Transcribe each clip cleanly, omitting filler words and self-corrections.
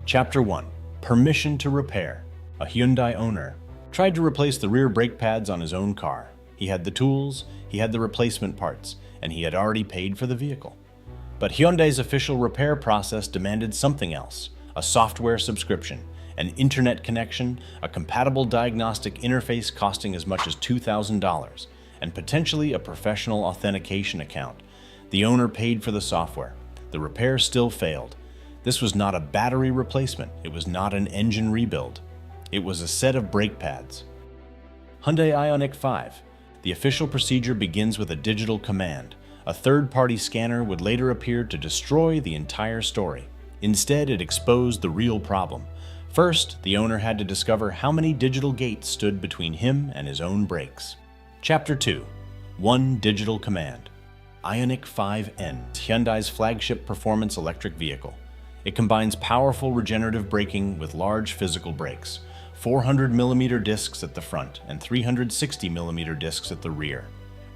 Chapter 1. Permission to repair. A Hyundai owner tried to replace the rear brake pads on his own car. He had the tools, he had the replacement parts, and he had already paid for the vehicle. But Hyundai's official repair process demanded something else: a software subscription, an internet connection, a compatible diagnostic interface costing as much as $2,000, and potentially a professional authentication account. The owner paid for the software. The repair still failed. This was not a battery replacement. It was not an engine rebuild. It was a set of brake pads. Hyundai IONIQ 5. The official procedure begins with a digital command. A third-party scanner would later appear to destroy the entire story. Instead, it exposed the real problem. First, the owner had to discover how many digital gates stood between him and his own brakes. Chapter 2. One digital command. IONIQ 5N, Hyundai's flagship performance electric vehicle. It combines powerful regenerative braking with large physical brakes, 400mm discs at the front and 360mm discs at the rear.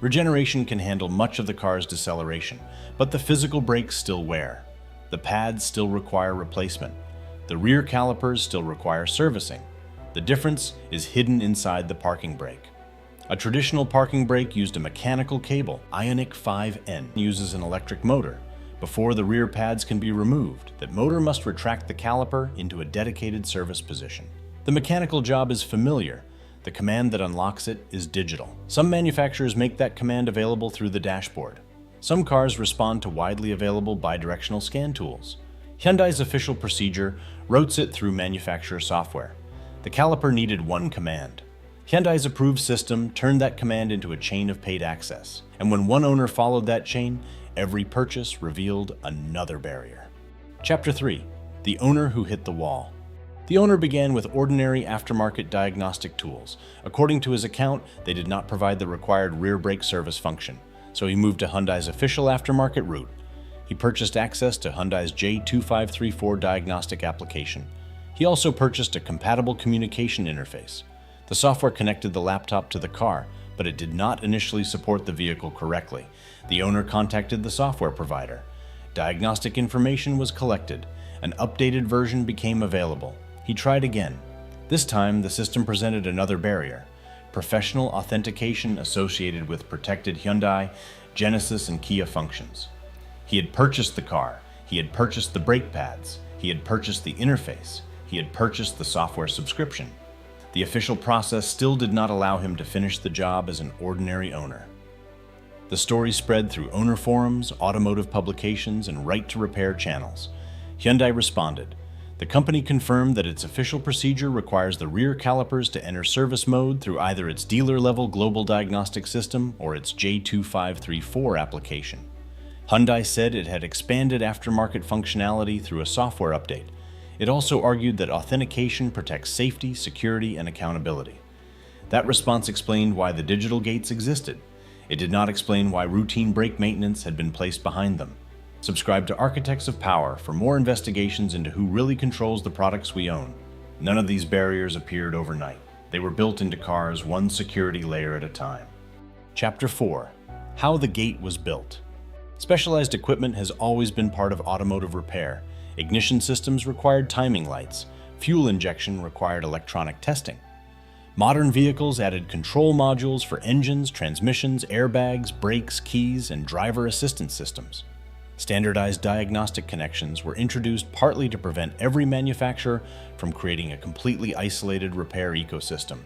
Regeneration can handle much of the car's deceleration, but the physical brakes still wear. The pads still require replacement. The rear calipers still require servicing. The difference is hidden inside the parking brake. A traditional parking brake used a mechanical cable. IONIQ 5N uses an electric motor. Before the rear pads can be removed, that motor must retract the caliper into a dedicated service position. The mechanical job is familiar. The command that unlocks it is digital. Some manufacturers make that command available through the dashboard. Some cars respond to widely available bidirectional scan tools. Hyundai's official procedure routes it through manufacturer software. The caliper needed one command. Hyundai's approved system turned that command into a chain of paid access. And when one owner followed that chain, every purchase revealed another barrier. Chapter 3. The owner who hit the wall. The owner began with ordinary aftermarket diagnostic tools. According to his account, they did not provide the required rear brake service function, so he moved to Hyundai's official aftermarket route. He purchased access to Hyundai's J2534 diagnostic application. He also purchased a compatible communication interface. The software connected the laptop to the car, but it did not initially support the vehicle correctly. The owner contacted the software provider. Diagnostic information was collected. An updated version became available. He tried again. This time, the system presented another barrier: professional authentication associated with protected Hyundai, Genesis, and Kia functions. He had purchased the car. He had purchased the brake pads. He had purchased the interface. He had purchased the software subscription. The official process still did not allow him to finish the job as an ordinary owner. The story spread through owner forums, automotive publications, and right-to-repair channels. Hyundai responded. The company confirmed that its official procedure requires the rear calipers to enter service mode through either its dealer-level global diagnostic system or its J2534 application. Hyundai said it had expanded aftermarket functionality through a software update. It also argued that authentication protects safety, security, and accountability. That response explained why the digital gates existed. It did not explain why routine brake maintenance had been placed behind them. Subscribe to Architects of Power for more investigations into who really controls the products we own. None of these barriers appeared overnight. They were built into cars one security layer at a time. Chapter 4. How the gate was built. Specialized equipment has always been part of automotive repair. Ignition systems required timing lights. Fuel injection required electronic testing. Modern vehicles added control modules for engines, transmissions, airbags, brakes, keys, and driver assistance systems. Standardized diagnostic connections were introduced partly to prevent every manufacturer from creating a completely isolated repair ecosystem.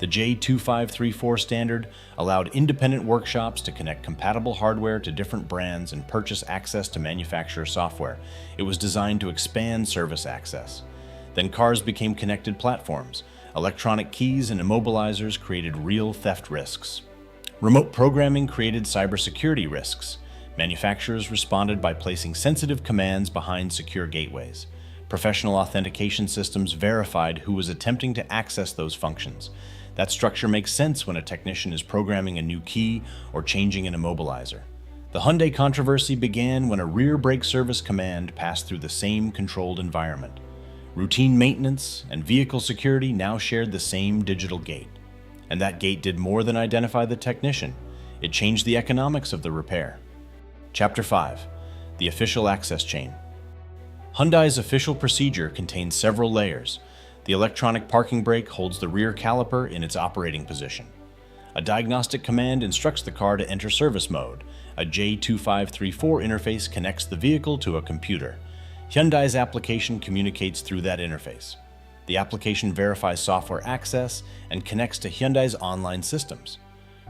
The J2534 standard allowed independent workshops to connect compatible hardware to different brands and purchase access to manufacturer software. It was designed to expand service access. Then cars became connected platforms. Electronic keys and immobilizers created real theft risks. Remote programming created cybersecurity risks. Manufacturers responded by placing sensitive commands behind secure gateways. Professional authentication systems verified who was attempting to access those functions. That structure makes sense when a technician is programming a new key or changing an immobilizer. The Hyundai controversy began when a rear brake service command passed through the same controlled environment. Routine maintenance and vehicle security now shared the same digital gate. And that gate did more than identify the technician. It changed the economics of the repair. Chapter 5. The Official Access Chain. Hyundai's official procedure contains several layers. The electronic parking brake holds the rear caliper in its operating position. A diagnostic command instructs the car to enter service mode. A J2534 interface connects the vehicle to a computer. Hyundai's application communicates through that interface. The application verifies software access and connects to Hyundai's online systems.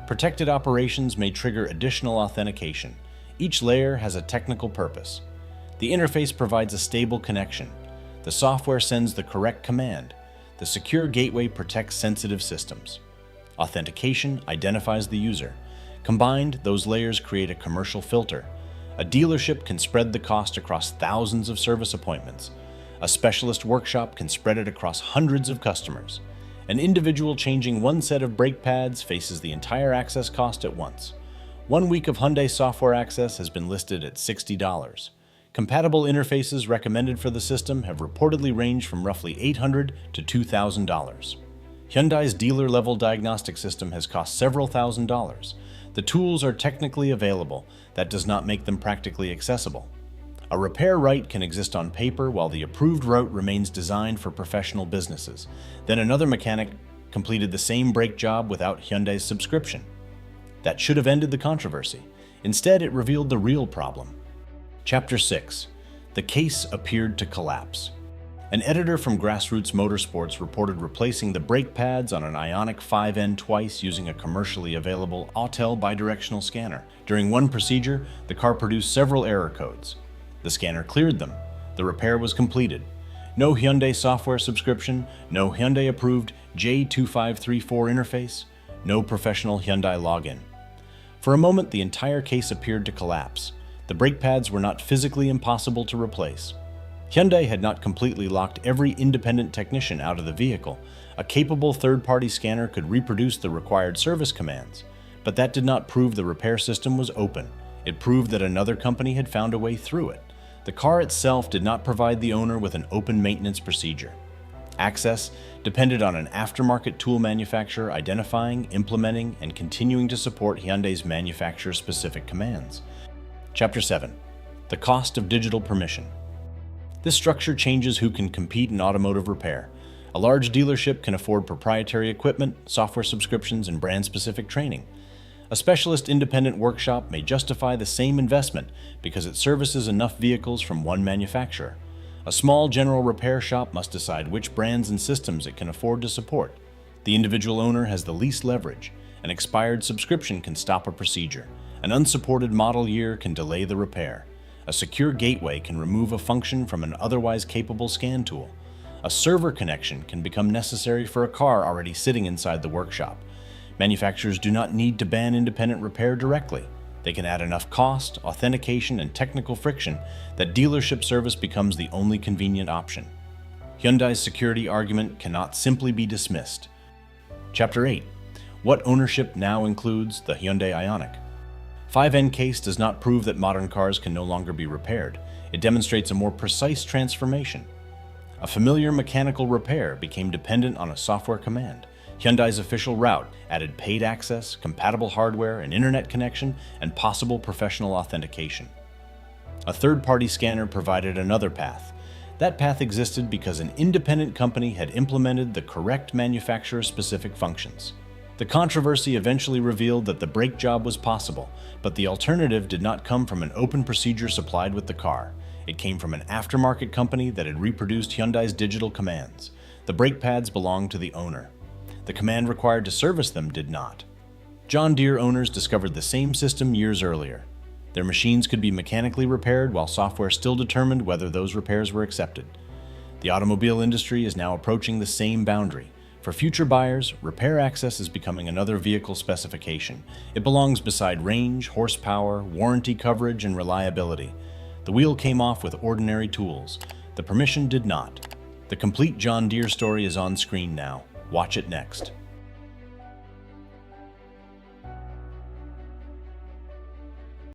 Protected operations may trigger additional authentication. Each layer has a technical purpose. The interface provides a stable connection. The software sends the correct command. The secure gateway protects sensitive systems. Authentication identifies the user. Combined, those layers create a commercial filter. A dealership can spread the cost across thousands of service appointments. A specialist workshop can spread it across hundreds of customers. An individual changing one set of brake pads faces the entire access cost at once. 1 week of Hyundai software access has been listed at $60. Compatible interfaces recommended for the system have reportedly ranged from roughly $800 to $2,000. Hyundai's dealer-level diagnostic system has cost several $1,000s. The tools are technically available. That does not make them practically accessible. A repair right can exist on paper while the approved route remains designed for professional businesses. Then another mechanic completed the same brake job without Hyundai's subscription. That should have ended the controversy. Instead, it revealed the real problem. Chapter 6. The case appeared to collapse. An editor from Grassroots Motorsports reported replacing the brake pads on an IONIQ 5N twice using a commercially available Autel bidirectional scanner. During one procedure, the car produced several error codes. The scanner cleared them. The repair was completed. No Hyundai software subscription, no Hyundai-approved J2534 interface, no professional Hyundai login. For a moment, the entire case appeared to collapse. The brake pads were not physically impossible to replace. Hyundai had not completely locked every independent technician out of the vehicle. A capable third-party scanner could reproduce the required service commands, but that did not prove the repair system was open. It proved that another company had found a way through it. The car itself did not provide the owner with an open maintenance procedure. Access depended on an aftermarket tool manufacturer identifying, implementing, and continuing to support Hyundai's manufacturer-specific commands. Chapter 7. The cost of digital permission. This structure changes who can compete in automotive repair. A large dealership can afford proprietary equipment, software subscriptions, and brand-specific training. A specialist independent workshop may justify the same investment because it services enough vehicles from one manufacturer. A small general repair shop must decide which brands and systems it can afford to support. The individual owner has the least leverage. An expired subscription can stop a procedure. An unsupported model year can delay the repair. A secure gateway can remove a function from an otherwise capable scan tool. A server connection can become necessary for a car already sitting inside the workshop. Manufacturers do not need to ban independent repair directly. They can add enough cost, authentication, and technical friction that dealership service becomes the only convenient option. Hyundai's security argument cannot simply be dismissed. Chapter 8. What ownership now includes the Hyundai IONIQ? 5N case does not prove that modern cars can no longer be repaired. It demonstrates a more precise transformation. A familiar mechanical repair became dependent on a software command. Hyundai's official route added paid access, compatible hardware, an internet connection, and possible professional authentication. A third-party scanner provided another path. That path existed because an independent company had implemented the correct manufacturer-specific functions. The controversy eventually revealed that the brake job was possible, but the alternative did not come from an open procedure supplied with the car. It came from an aftermarket company that had reproduced Hyundai's digital commands. The brake pads belonged to the owner. The command required to service them did not. John Deere owners discovered the same system years earlier. Their machines could be mechanically repaired while software still determined whether those repairs were accepted. The automobile industry is now approaching the same boundary. For future buyers, repair access is becoming another vehicle specification. It belongs beside range, horsepower, warranty coverage, and reliability. The wheel came off with ordinary tools. The permission did not. The complete John Deere story is on screen now. Watch it next.